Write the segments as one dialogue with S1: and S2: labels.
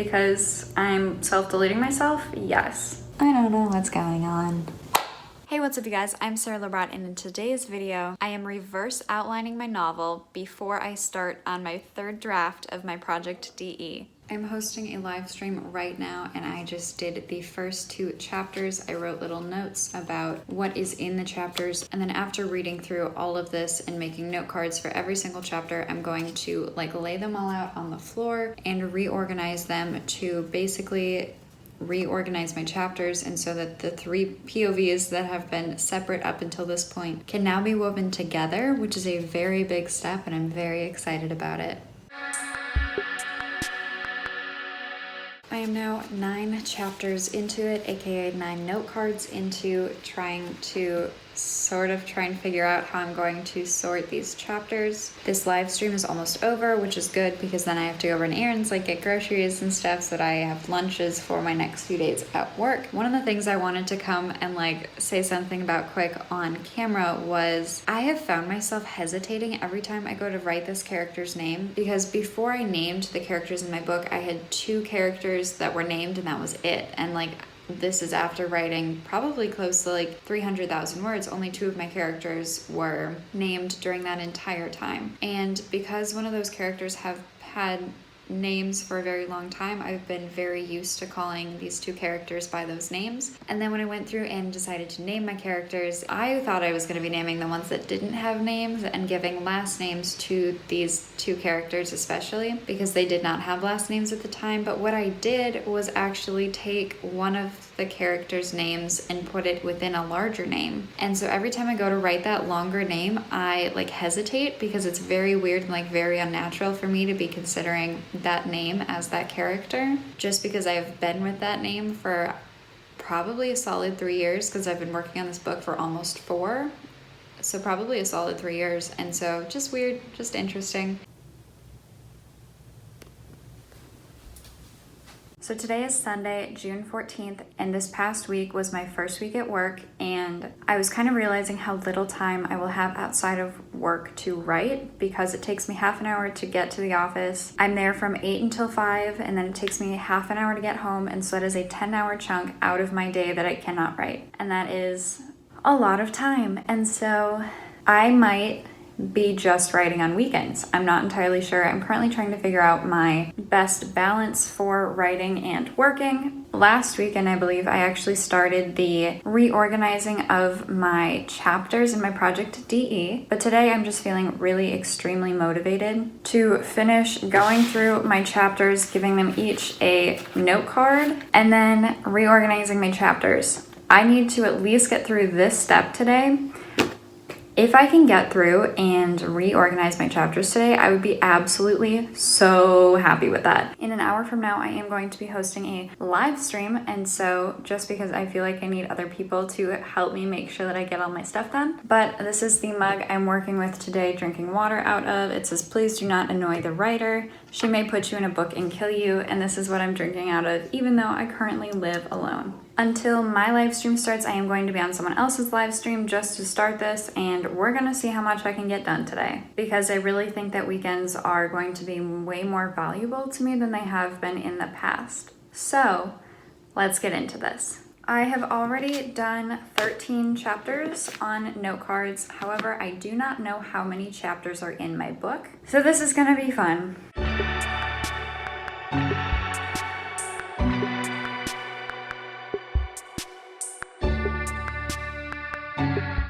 S1: because I'm self-deleting myself? Yes. I don't know what's going on. Hey, what's up you guys? I'm Sarah Labrat, and in today's video, I am reverse outlining my novel before I start on my third draft of my Project DE. I'm hosting a live stream right now, and I just did the first 2 chapters. I wrote little notes about what is in the chapters, and then after reading through all of this and making note cards for every single chapter, I'm going to lay them all out on the floor and reorganize them to basically reorganize my chapters, and so that the 3 POVs that have been separate up until this point can now be woven together, which is a very big step, and I'm very excited about it. I am now 9 chapters into it, aka 9 note cards into trying to try and figure out how I'm going to sort these chapters. This live stream is almost over, which is good because then I have to go run errands, get groceries and stuff, so that I have lunches for my next few days at work. One of the things I wanted to come and say something about quick on camera was I have found myself hesitating every time I go to write this character's name, because before I named the characters in my book, I had 2 characters that were named and that was it. And this is after writing probably close to 300,000 words. Only 2 of my characters were named during that entire time. And because one of those characters have had names for a very long time, I've been very used to calling these 2 characters by those names. And then when I went through and decided to name my characters, I thought I was going to be naming the ones that didn't have names and giving last names to these 2 characters especially, because they did not have last names at the time. But what I did was actually take one of the characters' names and put it within a larger name. And so every time I go to write that longer name, I hesitate, because it's very weird and very unnatural for me to be considering that name as that character, just because I've been with that name for probably a solid 3 years, because I've been working on this book for almost 4, so probably a solid 3 years. And so just weird, just interesting. So today is Sunday, June 14th, and this past week was my first week at work, and I was kind of realizing how little time I will have outside of work to write, because it takes me half an hour to get to the office. I'm there from 8 until 5, and then it takes me half an hour to get home, and so that is a 10-hour chunk out of my day that I cannot write, and that is a lot of time. And so I might be just writing on weekends. I'm not entirely sure. I'm currently trying to figure out my best balance for writing and working. Last weekend, I believe, I actually started the reorganizing of my chapters in my Project DE, but today I'm just feeling really extremely motivated to finish going through my chapters, giving them each a note card, and then reorganizing my chapters. I need to at least get through this step today. If I can get through and reorganize my chapters today, I would be absolutely so happy with that. In an hour from now, I am going to be hosting a live stream, and so just because I feel like I need other people to help me make sure that I get all my stuff done. But this is the mug I'm working with today, drinking water out of. It says, "Please do not annoy the writer. She may put you in a book and kill you," and this is what I'm drinking out of, even though I currently live alone. Until my live stream starts, I am going to be on someone else's live stream just to start this, and we're gonna see how much I can get done today, because I really think that weekends are going to be way more valuable to me than they have been in the past. So let's get into this. I have already done 13 chapters on note cards. However, I do not know how many chapters are in my book, so this is gonna be fun.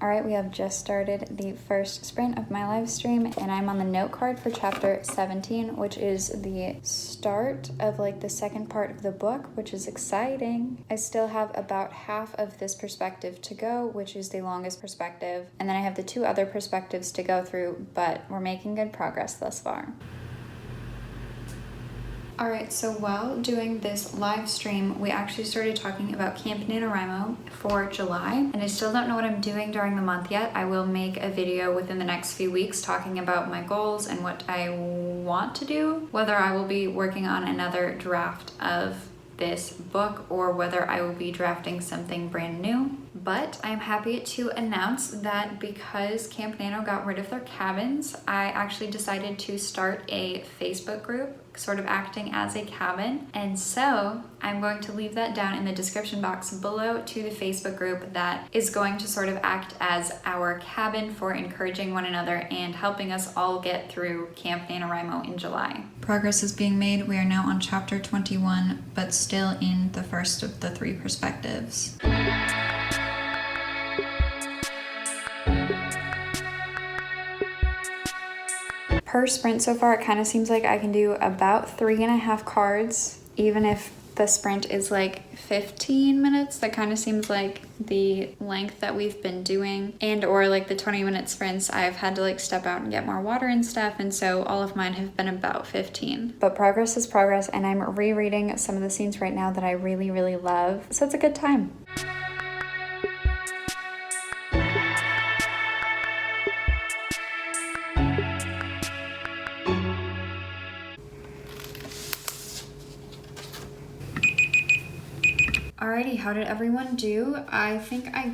S1: Alright, we have just started the first sprint of my live stream, and I'm on the note card for chapter 17, which is the start of the second part of the book, which is exciting. I still have about half of this perspective to go, which is the longest perspective, and then I have the 2 other perspectives to go through, but we're making good progress thus far. Alright, so while doing this live stream, we actually started talking about Camp NaNoWriMo for July, and I still don't know what I'm doing during the month yet. I will make a video within the next few weeks talking about my goals and what I want to do, whether I will be working on another draft of this book or whether I will be drafting something brand new. But I'm happy to announce that because Camp Nano got rid of their cabins, I actually decided to start a Facebook group, sort of acting as a cabin. And so I'm going to leave that down in the description box below to the Facebook group that is going to sort of act as our cabin for encouraging one another and helping us all get through Camp NaNoWriMo in July. Progress is being made. We are now on chapter 21, but still in the first of the 3 perspectives. Per sprint so far, it kind of seems like I can do about 3.5 cards, even if the sprint is like 15 minutes. That kind of seems like the length that we've been doing, and or like the 20-minute sprints, I've had to like step out and get more water and stuff, and so all of mine have been about 15. But progress is progress, and I'm rereading some of the scenes right now that I really, really love, so it's a good time. Alrighty, how did everyone do? I think I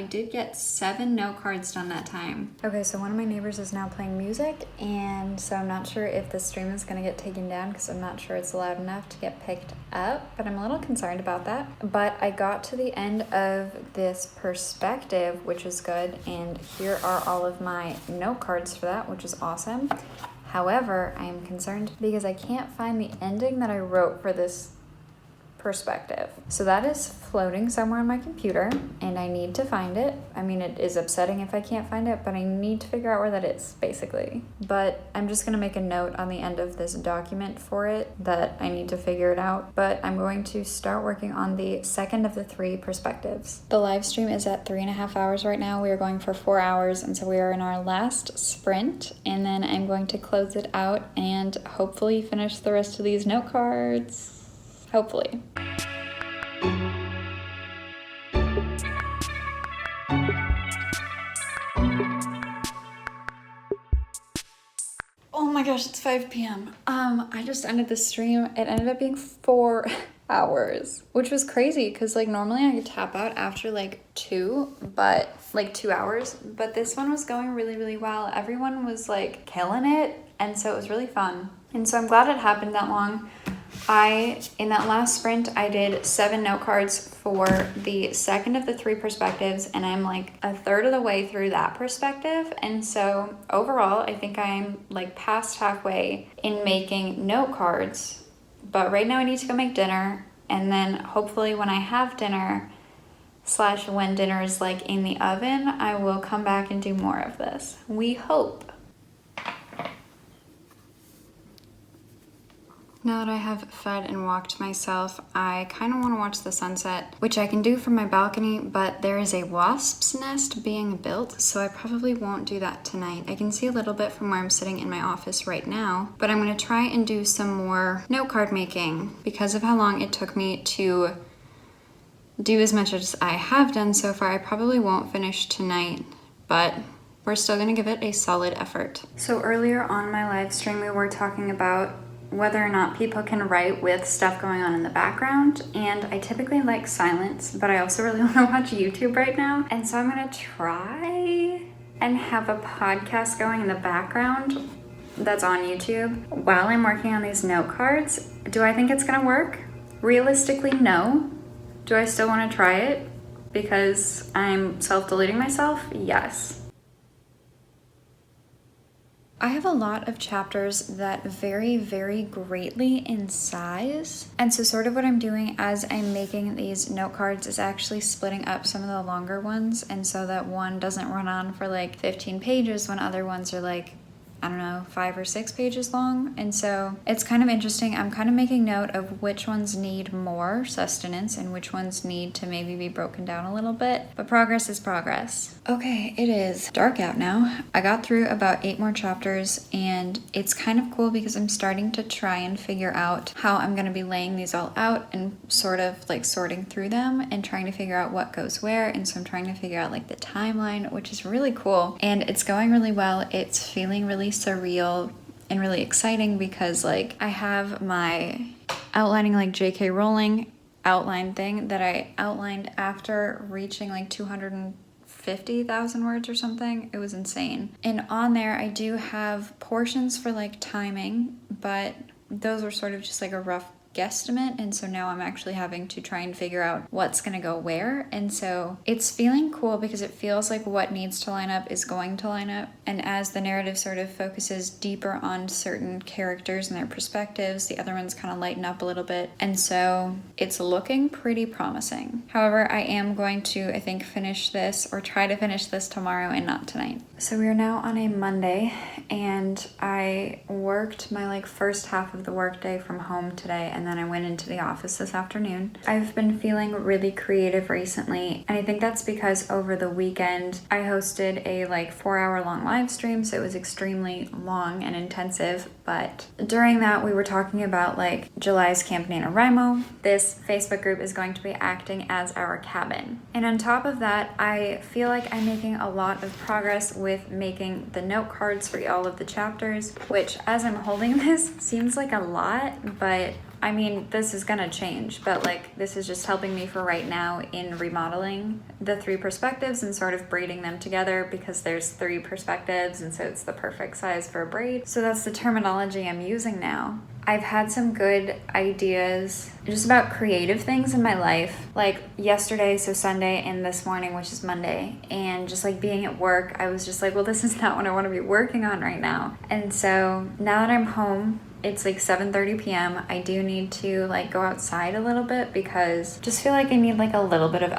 S1: did get 7 note cards done that time. Okay, so one of my neighbors is now playing music, and so I'm not sure if the stream is gonna get taken down because I'm not sure it's loud enough to get picked up, but I'm a little concerned about that. But I got to the end of this perspective, which is good, and here are all of my note cards for that, which is awesome. However, I am concerned because I can't find the ending that I wrote for this perspective. So that is floating somewhere on my computer and I need to find it. I mean, it is upsetting if I can't find it, but I need to figure out where that is, basically. But I'm just gonna make a note on the end of this document for it that I need to figure it out. But I'm going to start working on the second of the 3 perspectives. The live stream is at 3.5 hours right now. We are going for 4 hours, and so we are in our last sprint, and then I'm going to close it out and hopefully finish the rest of these note cards. Hopefully. Oh my gosh, it's 5 p.m. I just ended the stream. It ended up being 4 hours, which was crazy because like normally I could tap out after like 2 hours, but this one was going really, really well. Everyone was like killing it, and so it was really fun. And so I'm glad it happened that long. In that last sprint, I did 7 note cards for the second of the 3 perspectives, and I'm like a third of the way through that perspective. And so overall, I think I'm like past halfway in making note cards, but right now I need to go make dinner. And then hopefully when I have dinner / when dinner is like in the oven, I will come back and do more of this. We hope. Now that I have fed and walked myself, I kind of want to watch the sunset, which I can do from my balcony, but there is a wasp's nest being built, so I probably won't do that tonight. I can see a little bit from where I'm sitting in my office right now, but I'm going to try and do some more note card making because of how long it took me to do as much as I have done so far. I probably won't finish tonight, but we're still going to give it a solid effort. So earlier on my live stream, we were talking about whether or not people can write with stuff going on in the background, and I typically like silence, but I also really want to watch YouTube right now, and so I'm gonna try and have a podcast going in the background that's on YouTube while I'm working on these note cards. Do I think it's gonna work? Realistically, no. Do I still want to try it because I'm self-deleting myself? Yes. I have a lot of chapters that vary very greatly in size. And so sort of what I'm doing as I'm making these note cards is actually splitting up some of the longer ones. And so that one doesn't run on for like 15 pages when other ones are like, I don't know, 5 or 6 pages long. And so it's kind of interesting. I'm kind of making note of which ones need more sustenance and which ones need to maybe be broken down a little bit. But progress is progress. Okay, it is dark out now. I got through about 8 more chapters, and it's kind of cool because I'm starting to try and figure out how I'm going to be laying these all out and sort of like sorting through them and trying to figure out what goes where. And so I'm trying to figure out like the timeline, which is really cool. And it's going really well. It's feeling really surreal and really exciting because like I have my outlining like J.K. Rowling outline thing that I outlined after reaching like 250,000 words or something. It was insane. And on there, I do have portions for like timing, but those were sort of just like a rough guesstimate, and so now I'm actually having to try and figure out what's gonna go where. And so it's feeling cool because it feels like what needs to line up is going to line up, and as the narrative sort of focuses deeper on certain characters and their perspectives, the other ones kind of lighten up a little bit, and so it's looking pretty promising. However, I am going to, I think, finish this or try to finish this tomorrow and not tonight. So we are now on a Monday, and I worked my like first half of the workday from home today, and then I went into the office this afternoon. I've been feeling really creative recently, and I think that's because over the weekend I hosted a like 4-hour long live stream, so it was extremely long and intensive. But during that, we were talking about like July's Camp NaNoWriMo. This Facebook group is going to be acting as our cabin. And on top of that, I feel like I'm making a lot of progress with making the note cards for all of the chapters, which as I'm holding this seems like a lot, but I mean, this is gonna change, but like this is just helping me for right now in remodeling the 3 perspectives and sort of braiding them together, because there's 3 perspectives and so it's the perfect size for a braid. So that's the terminology I'm using now. I've had some good ideas just about creative things in my life, like yesterday, so Sunday, and this morning, which is Monday, and just like being at work, I was just like, well, this is not what I want to be working on right now. And so now that I'm home, it's like 7:30 p.m. I do need to like go outside a little bit because I just feel like I need like a little bit of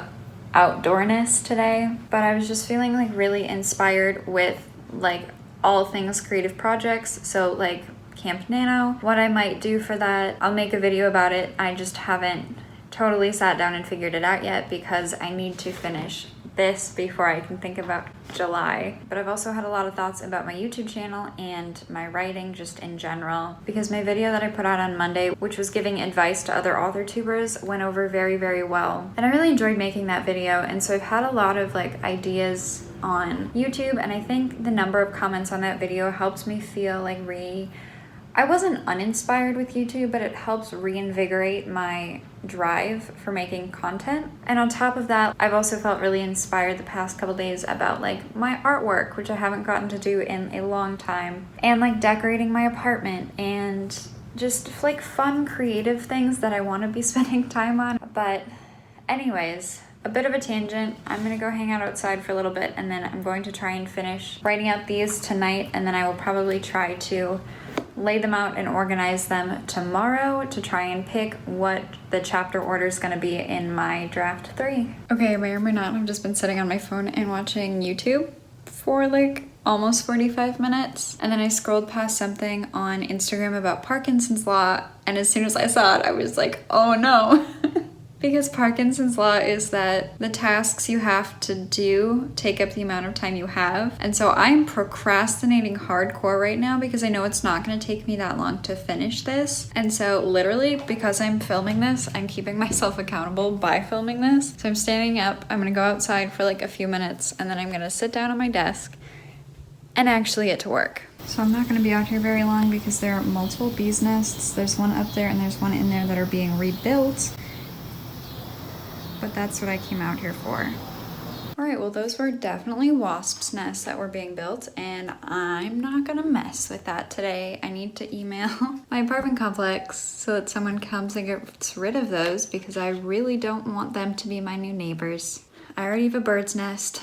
S1: outdoorness today. But I was just feeling like really inspired with like all things creative projects. So like Camp Nano, what I might do for that, I'll make a video about it. I just haven't totally sat down and figured it out yet because I need to finish this before I can think about July. But I've also had a lot of thoughts about my YouTube channel and my writing just in general, because my video that I put out on Monday, which was giving advice to other author tubers, went over very, very well. And I really enjoyed making that video. And so I've had a lot of like ideas on YouTube, and I think the number of comments on that video helps me feel like I wasn't uninspired with YouTube, but it helps reinvigorate my drive for making content. And on top of that, I've also felt really inspired the past couple days about like my artwork, which I haven't gotten to do in a long time, and like decorating my apartment, and just like fun creative things that I want to be spending time on. But anyways, a bit of a tangent. I'm gonna go hang out outside for a little bit, and then I'm going to try and finish writing out these tonight, and then I will probably try to lay them out and organize them tomorrow to try and pick what the chapter order is going to be in my draft 3. Okay, may or may not, I've just been sitting on my phone and watching YouTube for like almost 45 minutes, and then I scrolled past something on Instagram about Parkinson's law, and as soon as I saw it, I was like, oh no. Because Parkinson's law is that the tasks you have to do take up the amount of time you have. And so I'm procrastinating hardcore right now because I know it's not gonna take me that long to finish this. And so literally, because I'm filming this, I'm keeping myself accountable by filming this. So I'm standing up, I'm gonna go outside for like a few minutes, and then I'm gonna sit down at my desk and actually get to work. So I'm not gonna be out here very long because there are multiple bees nests. There's one up there and there's one in there that are being rebuilt. But that's what I came out here for. All right, well, those were definitely wasps' nests that were being built, and I'm not gonna mess with that today. I need to email my apartment complex so that someone comes and gets rid of those, because I really don't want them to be my new neighbors. I already have a bird's nest,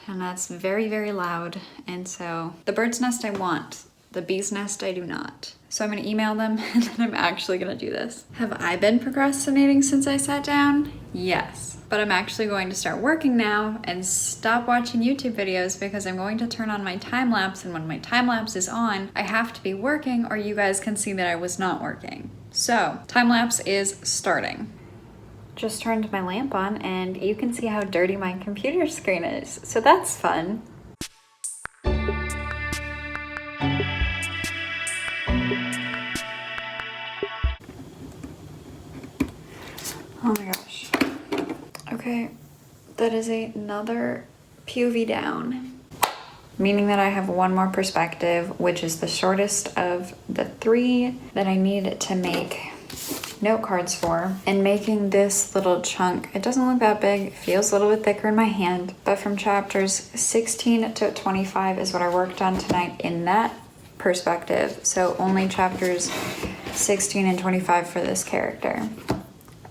S1: and that's very, very loud, and so the bird's nest I want, the bee's nest I do not. So I'm gonna email them, and then I'm actually gonna do this. Have I been procrastinating since I sat down? Yes. But I'm actually going to start working now and stop watching YouTube videos, because I'm going to turn on my time lapse, and when my time lapse is on, I have to be working or you guys can see that I was not working. So, time lapse is starting. Just turned my lamp on and you can see how dirty my computer screen is. So that's fun. Oh my gosh. Okay, that is another POV down, meaning that I have one more perspective, which is the shortest of the 3 that I need to make note cards for. And making this little chunk, it doesn't look that big, it feels a little bit thicker in my hand, but from chapters 16 to 25 is what I worked on tonight in that perspective. So only chapters 16 and 25 for this character.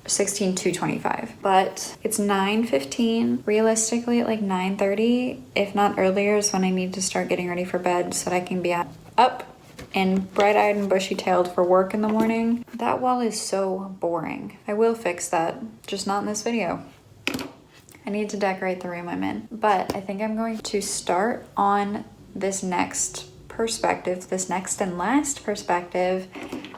S1: 16 to 25, but it's 9:15. Realistically, at like 9:30, if not earlier, is when I need to start getting ready for bed so that I can be up and bright-eyed and bushy-tailed for work in the morning. That wall is so boring. I will fix that, just not in this video. I need to decorate the room I'm in, but I think I'm going to start on this next perspective, this next and last perspective,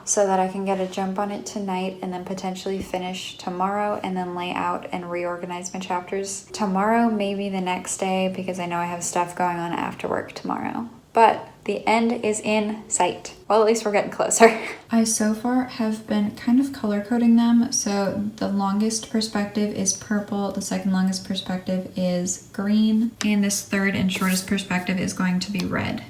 S1: so that I can get a jump on it tonight and then potentially finish tomorrow and then lay out and reorganize my chapters tomorrow, maybe the next day, because I know I have stuff going on after work tomorrow. But the end is in sight. Well, at least we're getting closer. I so far have been kind of color coding them. So the longest perspective is purple, the second longest perspective is green, and this third and shortest perspective is going to be red.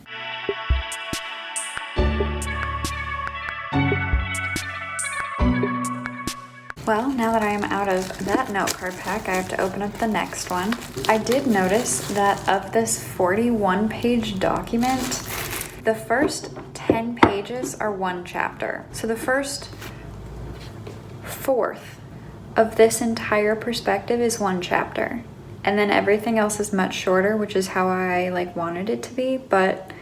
S1: Well, now that I am out of that note card pack, I have to open up the next one. I did notice that of this 41-page document, the first 10 pages are one chapter. So the first fourth of this entire perspective is one chapter. And then everything else is much shorter, which is how I wanted it to be. But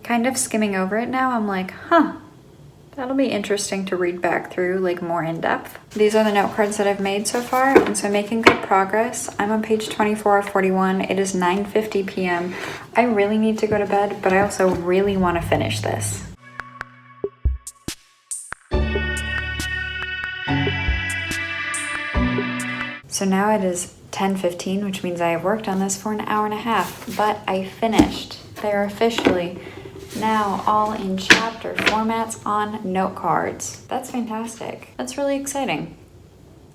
S1: kind of skimming over it now, I'm like, huh. That'll be interesting to read back through more in depth. These are the note cards that I've made so far, and so I'm making good progress. I'm on page 24 of 41. It is 9:50 p.m. I really need to go to bed, but I also really want to finish this. So now it is 10:15, which means I have worked on this for an hour and a half, but I finished. They're officially now all in chapter formats on note cards. That's fantastic. That's really exciting.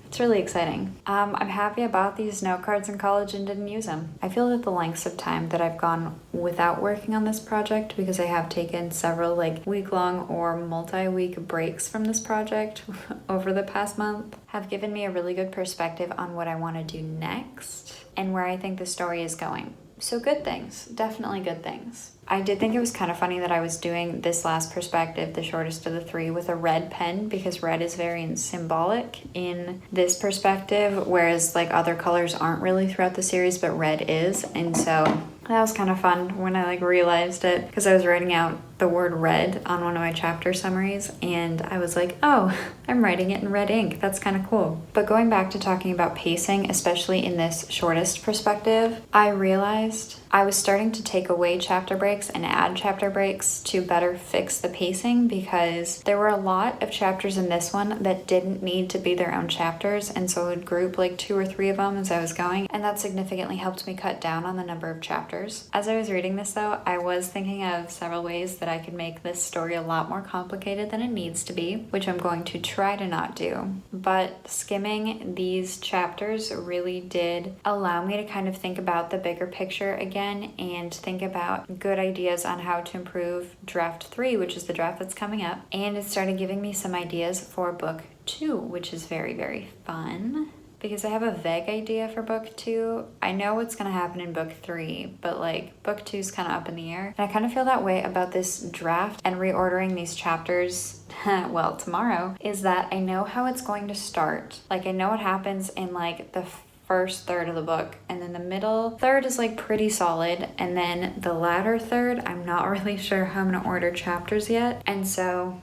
S1: It's really exciting. I'm happy about these note cards in college and didn't use them. I feel that the lengths of time that I've gone without working on this project, because I have taken several week-long or multi-week breaks from this project over the past month, have given me a really good perspective on what I want to do next and where I think the story is going. So good things, definitely good things. I did think it was kind of funny that I was doing this last perspective, the shortest of the three, with a red pen, because red is very symbolic in this perspective, whereas other colors aren't really throughout the series, but red is. And so that was kind of fun when I realized it, because I was writing out the word red on one of my chapter summaries, and I was like, oh, I'm writing it in red ink. That's kind of cool. But going back to talking about pacing, especially in this shortest perspective, I realized I was starting to take away chapter breaks and add chapter breaks to better fix the pacing, because there were a lot of chapters in this one that didn't need to be their own chapters, and so I would group 2 or 3 of them as I was going, and that significantly helped me cut down on the number of chapters. As I was reading this though, I was thinking of several ways that I could make this story a lot more complicated than it needs to be, which I'm going to try to not do. But skimming these chapters really did allow me to kind of think about the bigger picture again, and think about good ideas on how to improve draft 3, which is the draft that's coming up. And it started giving me some ideas for book 2, which is very, very fun, because I have a vague idea for book 2. I know what's going to happen in book 3, but book 2 is kind of up in the air. And I kind of feel that way about this draft and reordering these chapters, well, tomorrow, is that I know how it's going to start. I know what happens in the first third of the book, and then the middle third is pretty solid, and then the latter third, I'm not really sure how I'm going to order chapters yet, and so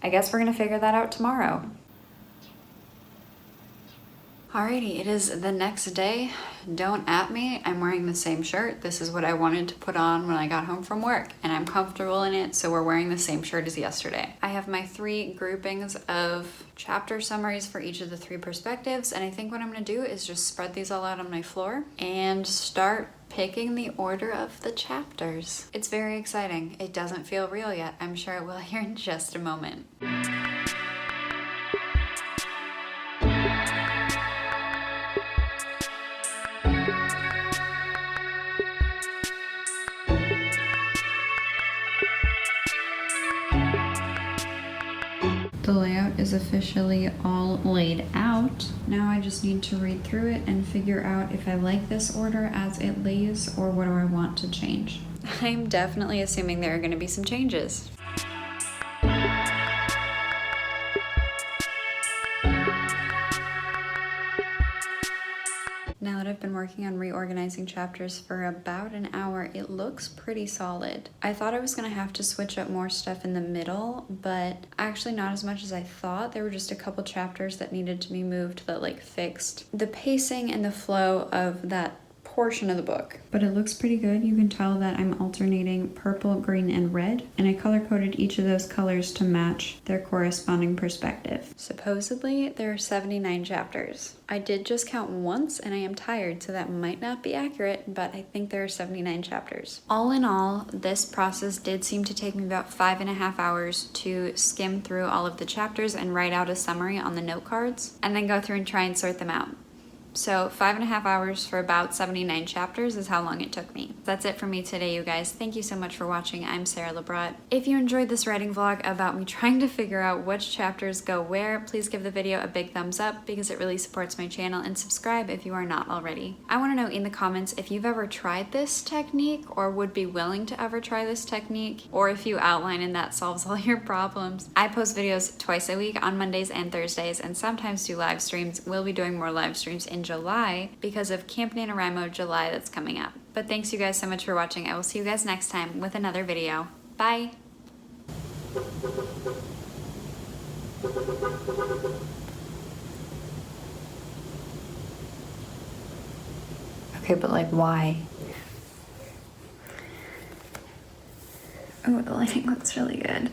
S1: I guess we're going to figure that out tomorrow. Alrighty, it is the next day. Don't at me. I'm wearing the same shirt. This is what I wanted to put on when I got home from work, and I'm comfortable in it, so we're wearing the same shirt as yesterday. I have my 3 groupings of chapter summaries for each of the 3 perspectives, and I think what I'm going to do is just spread these all out on my floor and start picking the order of the chapters. It's very exciting. It doesn't feel real yet. I'm sure it will here in just a moment. The layout is officially all laid out. Now I just need to read through it and figure out if I like this order as it lays or what do I want to change. I'm definitely assuming there are going to be some changes. Now that I've been working on reorganizing chapters for about an hour, it looks pretty solid. I thought I was gonna have to switch up more stuff in the middle, but actually not as much as I thought. There were just a couple chapters that needed to be moved that like fixed the pacing and the flow of that portion of the book. But it looks pretty good. You can tell that I'm alternating purple, green, and red, and I color-coded each of those colors to match their corresponding perspective. Supposedly, there are 79 chapters. I did just count once, and I am tired, so that might not be accurate, but I think there are 79 chapters. All in all, this process did seem to take me about 5.5 hours to skim through all of the chapters and write out a summary on the note cards, and then go through and try and sort them out. So 5.5 hours for about 79 chapters is how long it took me. That's it for me today, you guys. Thank you so much for watching. I'm Sarah Labrotte. If you enjoyed this writing vlog about me trying to figure out which chapters go where, please give the video a big thumbs up because it really supports my channel, and subscribe if you are not already. I want to know in the comments if you've ever tried this technique or would be willing to ever try this technique, or if you outline and that solves all your problems. I post videos twice a week on Mondays and Thursdays, and sometimes do live streams. We'll be doing more live streams in July because of Camp NaNoWriMo July that's coming up. But thanks you guys so much for watching. I will see you guys next time with another video. Bye! Okay, but like why? Oh, the lighting looks really good.